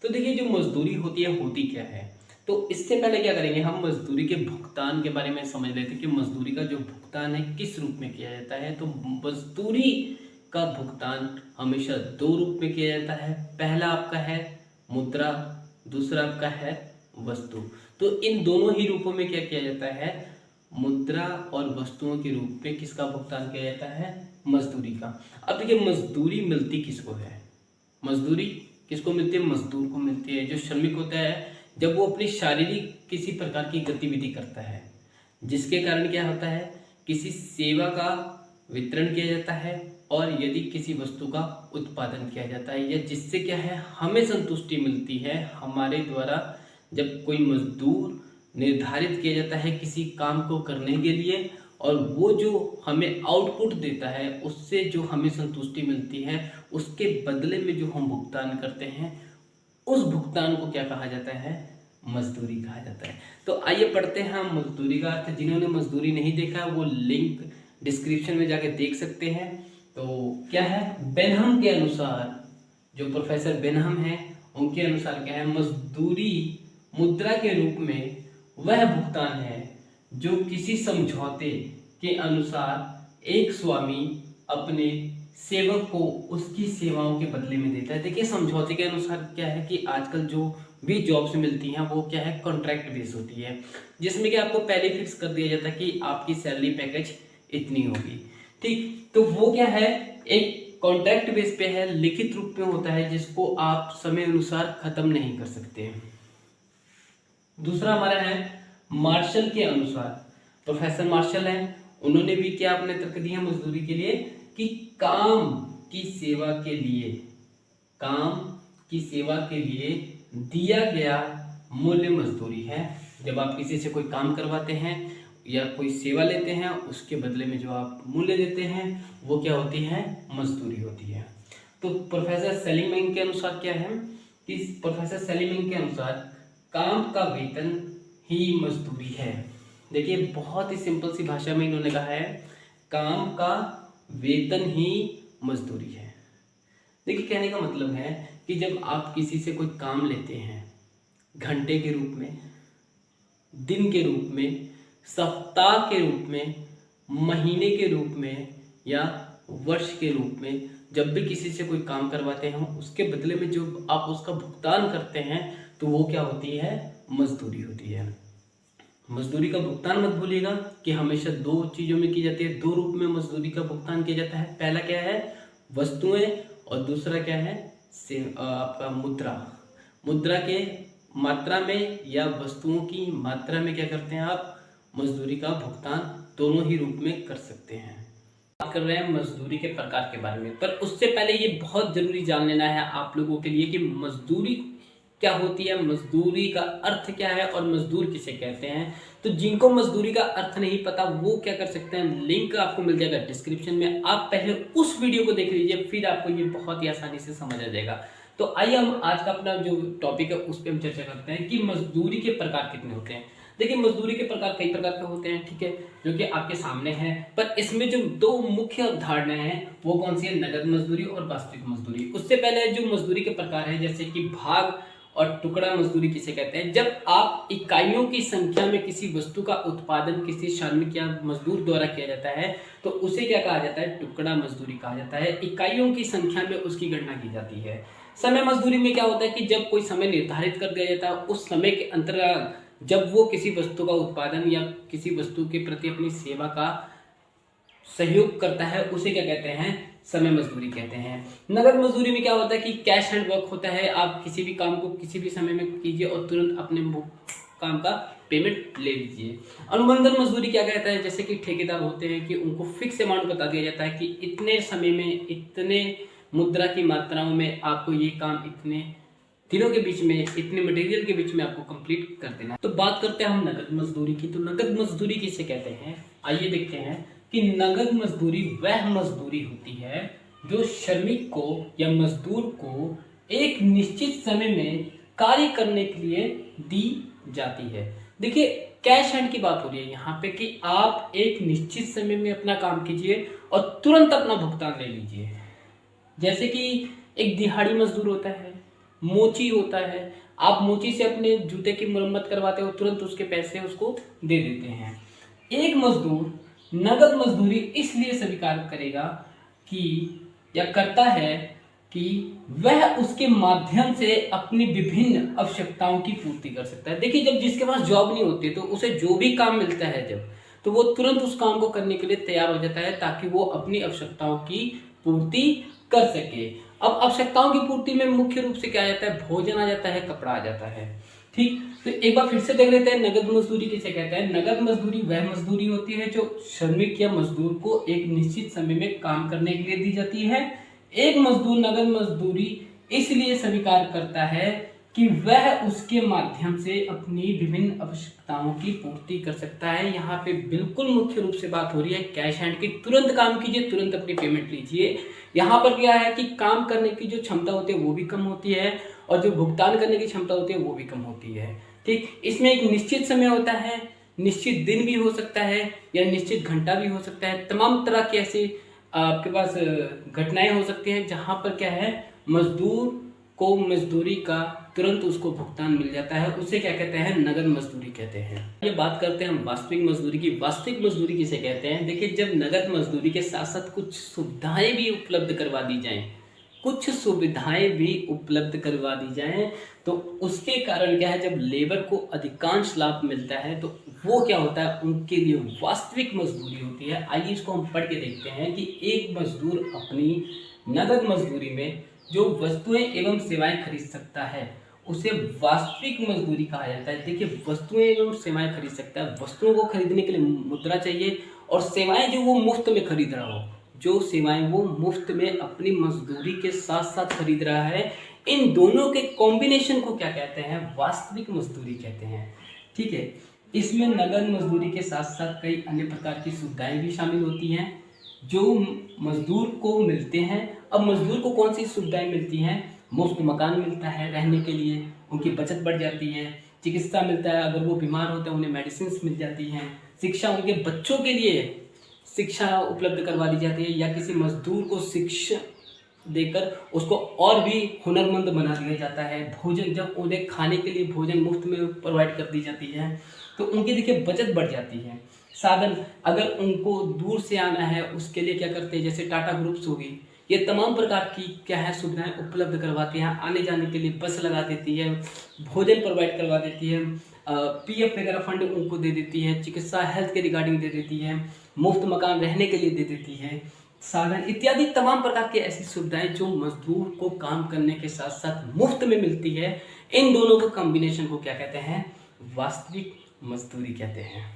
तो देखिए, जो मजदूरी होती है होती क्या है। तो इससे पहले क्या करेंगे, हम मजदूरी के भुगतान के बारे में समझ लेते हैं कि मजदूरी का जो भुगतान है किस रूप में किया जाता है। तो मजदूरी का भुगतान हमेशा दो रूप में किया जाता है। पहला आपका है मुद्रा, दूसरा आपका है वस्तु। तो इन दोनों ही रूपों में क्या किया जाता है, मुद्रा और वस्तुओं के रूप में किसका भुगतान किया जाता है, मजदूरी का। अब देखिए, मजदूरी मिलती किसको है, मजदूरी किसको मिलती है, मजदूर को मिलती है। जो श्रमिक होता है, जब वो अपनी शारीरिक किसी प्रकार की गतिविधि करता है जिसके कारण क्या होता है, किसी सेवा का वितरण किया जाता है और यदि किसी वस्तु का उत्पादन किया जाता है, या जिससे क्या है हमें संतुष्टि मिलती है हमारे द्वारा। जब कोई मजदूर निर्धारित किया जाता है किसी काम को करने के लिए, और वो जो हमें आउटपुट देता है उससे जो हमें संतुष्टि मिलती है, उसके बदले में जो हम भुगतान करते हैं, उस भुगतान को क्या कहा जाता है, मजदूरी कहा जाता है। तो आइए पढ़ते हैं हम मजदूरी का अर्थ। जिन्होंने मजदूरी नहीं देखा वो लिंक डिस्क्रिप्शन में जाके देख सकते हैं। तो क्या है, बेनहम के अनुसार, जो प्रोफेसर बेनहम है उनके अनुसार क्या है, मजदूरी मुद्रा के रूप में वह भुगतान है जो किसी समझौते के अनुसार एक स्वामी अपने सेवक को उसकी सेवाओं के बदले में देता है। देखिए, समझौते के अनुसार क्या है कि आजकल जो भी जॉब्स मिलती हैं वो क्या है, कॉन्ट्रैक्ट बेस होती है, जिसमें कि आपको पहले फिक्स कर दिया जाता है कि आपकी सैलरी पैकेज इतनी होगी। ठीक, तो वो क्या है, एक कॉन्ट्रैक्ट बेस पे है, लिखित रूप में होता है, जिसको आप समय अनुसार खत्म नहीं कर सकते। दूसरा हमारा है मार्शल के अनुसार। प्रोफेसर मार्शल हैं, उन्होंने भी क्या अपने तर्क दिया मजदूरी के लिए कि काम की सेवा के लिए, काम की सेवा के लिए दिया गया मूल्य मजदूरी है। जब आप किसी से कोई काम करवाते हैं या कोई सेवा लेते हैं, उसके बदले में जो आप मूल्य देते हैं वो क्या होती है, मजदूरी होती है। तो प्रोफेसर सेलिंगमैन के अनुसार क्या है कि प्रोफेसर सेलिंगमैन के अनुसार काम का वेतन ही मजदूरी है। देखिए, बहुत ही सिंपल सी भाषा में इन्होंने कहा है, काम का वेतन ही मजदूरी है। देखिए, कहने का मतलब है कि जब आप किसी से कोई काम लेते हैं, घंटे के रूप में, दिन के रूप में, सप्ताह के रूप में, महीने के रूप में या वर्ष के रूप में, जब भी किसी से कोई काम करवाते हैं, उसके बदले में जो आप उसका भुगतान करते हैं, तो वो क्या होती है, मजदूरी होती है। मजदूरी का भुगतान मत भूलिएगा कि हमेशा दो चीज़ों में की जाती है, दो रूप में मजदूरी का भुगतान किया जाता है। पहला क्या है, वस्तुएं, और दूसरा क्या है, आपका मुद्रा। मुद्रा के मात्रा में या वस्तुओं की मात्रा में क्या करते हैं आप, मजदूरी का भुगतान दोनों ही रूप में कर सकते हैं। बात कर रहे हैं मजदूरी के प्रकार के बारे में, पर उससे पहले ये बहुत जरूरी जान लेना है आप लोगों के लिए कि मजदूरी क्या होती है, मजदूरी का अर्थ क्या है और मजदूर किसे कहते हैं। तो जिनको मजदूरी का अर्थ नहीं पता वो क्या कर सकते हैं, लिंक आपको मिल जाएगा डिस्क्रिप्शन में, आप पहले उस वीडियो को देख लीजिए, फिर आपको ये बहुत ही आसानी से समझ आ जाएगा। तो आइए हम आज का अपना जो टॉपिक है उस पर हम चर्चा करते हैं कि मजदूरी के प्रकार कितने होते हैं। देखिए, मजदूरी के प्रकार कई प्रकार के होते हैं, ठीक है, जो कि आपके सामने हैं, पर इसमें जो दो मुख्य अवधारणाएं हैं वो कौन सी है, नगद मजदूरी और वास्तविक मजदूरी। उससे पहले जो मजदूरी के प्रकार है, जैसे कि भाग और टुकड़ा मजदूरी किसे कहते हैं, जब आप इकाइयों की संख्या में किसी वस्तु का उत्पादन किसी श्रमिक या मजदूर द्वारा किया जाता है तो उसे क्या कहा जाता है, टुकड़ा मजदूरी कहा जाता है। इकाइयों की संख्या में उसकी गणना की जाती है। समय मजदूरी में क्या होता है कि जब कोई समय निर्धारित कर दिया जाता है, उस समय के अंतर्गत जब वो किसी वस्तु का उत्पादन या किसी वस्तु के प्रति अपनी सेवा का सहयोग करता है, उसे क्या कहते हैं, समय मजदूरी कहते हैं। नगद मजदूरी में क्या होता है कि कैश हैंड वर्क होता है, आप किसी भी काम को किसी भी समय में कीजिए और तुरंत अपने काम का पेमेंट ले लीजिए। अनुबंधन मजदूरी क्या कहता है, जैसे कि ठेकेदार होते हैं कि उनको फिक्स अमाउंट बता दिया जाता है कि इतने समय में इतने मुद्रा की मात्राओं में आपको ये काम इतने दिनों के बीच में इतने मटेरियल के बीच में आपको कंप्लीट कर देना है। तो बात करते हैं हम नगद मजदूरी की। तो नगद मजदूरी किसे कहते हैं, आइए देखते हैं कि नगद मजदूरी वह मजदूरी होती है जो श्रमिक को या मजदूर को एक निश्चित समय में कार्य करने के लिए दी जाती है। देखिए, कैश हैंड की बात हो रही है यहाँ पे कि आप एक निश्चित समय में अपना काम कीजिए और तुरंत अपना भुगतान ले लीजिए। जैसे कि एक दिहाड़ी मजदूर होता है, मोची होता है, आप मोची से अपने जूते की मरम्मत करवाते हो, तुरंत उसके पैसे उसको दे देते हैं। एक मजदूर नगद मजदूरी इसलिए स्वीकार करेगा कि या करता है कि वह उसके माध्यम से अपनी विभिन्न आवश्यकताओं की पूर्ति कर सकता है। देखिए, जब जिसके पास जॉब नहीं होती तो उसे जो भी काम मिलता है जब, तो वो तुरंत उस काम को करने के लिए तैयार हो जाता है ताकि वो अपनी आवश्यकताओं की पूर्ति कर सके। अब आवश्यकताओं की पूर्ति में मुख्य रूप से क्या आ जाता है, भोजन आ जाता है, कपड़ा आ जाता है। ठीक, तो एक बार फिर से देख लेते हैं नगद मजदूरी किसे कहते हैं। नगद मजदूरी वह मजदूरी होती है जो श्रमिक या मजदूर को एक निश्चित समय में काम करने के लिए दी जाती है। एक मजदूर नगद मजदूरी इसलिए स्वीकार करता है कि वह उसके माध्यम से अपनी विभिन्न आवश्यकताओं की पूर्ति कर सकता है। यहाँ पे बिल्कुल मुख्य रूप से बात हो रही है कैश हैंड की। तुरंत काम कीजिए, तुरंत अपनी पेमेंट लीजिए। यहाँ पर क्या है कि काम करने की जो क्षमता होती है वो भी कम होती है और जो भुगतान करने की क्षमता होती है वो भी कम होती है। ठीक, इसमें एक निश्चित समय होता है, निश्चित दिन भी हो सकता है या निश्चित घंटा भी हो सकता है। तमाम तरह की ऐसी आपके पास घटनाएं हो सकती हैं जहां पर क्या है, मजदूर को मजदूरी का तुरंत उसको भुगतान मिल जाता है। उसे क्या कहते हैं, नगद मजदूरी कहते हैं। ये बात करते हैं हम वास्तविक मजदूरी की। वास्तविक मजदूरी किसे कहते हैं? देखिए, जब नगद मजदूरी के साथ साथ कुछ सुविधाएं भी उपलब्ध करवा दी जाएं, कुछ सुविधाएं भी उपलब्ध करवा दी जाएं, तो उसके कारण क्या है, जब लेबर को अधिकांश लाभ मिलता है तो वो क्या होता है, उनके लिए वास्तविक मजदूरी होती है। आइए इसको हम पढ़ के देखते हैं कि एक मजदूर अपनी नगद मजदूरी में जो वस्तुएं एवं सेवाएं खरीद सकता है उसे वास्तविक मजदूरी कहा जाता है। देखिए, वस्तुएं एवं सेवाएं खरीद सकता है, वस्तुओं को खरीदने के लिए मुद्रा चाहिए और सेवाएं जो वो मुफ्त में खरीद रहा हो, जो सेवाएं वो मुफ्त में अपनी मजदूरी के साथ साथ खरीद रहा है, इन दोनों के कॉम्बिनेशन को क्या कहते हैं, वास्तविक मजदूरी कहते हैं। ठीक है, इसमें नगद मजदूरी के साथ साथ कई अन्य प्रकार की सुविधाएं भी शामिल होती हैं जो मजदूर को मिलते हैं। अब मजदूर को कौन सी सुविधाएं मिलती हैं? मुफ्त मकान मिलता है रहने के लिए, उनकी बचत बढ़ जाती है, चिकित्सा मिलता है, अगर वो बीमार होते हैं उन्हें मेडिसिन मिल जाती हैं, शिक्षा, उनके बच्चों के लिए शिक्षा उपलब्ध करवा दी जाती है, या किसी मजदूर को शिक्षा देकर उसको और भी हुनरमंद बना दिया जाता है। भोजन, जब उन्हें खाने के लिए भोजन मुफ्त में प्रोवाइड कर दी जाती है तो उनकी देखिए बचत बढ़ जाती है। साधन, अगर उनको दूर से आना है उसके लिए क्या करते हैं, जैसे टाटा ग्रुप्स होगी, ये तमाम प्रकार की क्या है सुविधाएं उपलब्ध करवाती हैं। आने जाने के लिए बस लगा देती है, भोजन प्रोवाइड करवा देती है, पीएफ वगैरह फंड उनको दे देती है, चिकित्सा हेल्थ के रिगार्डिंग दे देती है, मुफ्त मकान रहने के लिए दे देती है, साधन इत्यादि तमाम प्रकार की ऐसी सुविधाएं जो मजदूर को काम करने के साथ साथ मुफ्त में मिलती है। इन दोनों को कॉम्बिनेशन को क्या कहते हैं, वास्तविक मजदूरी कहते हैं।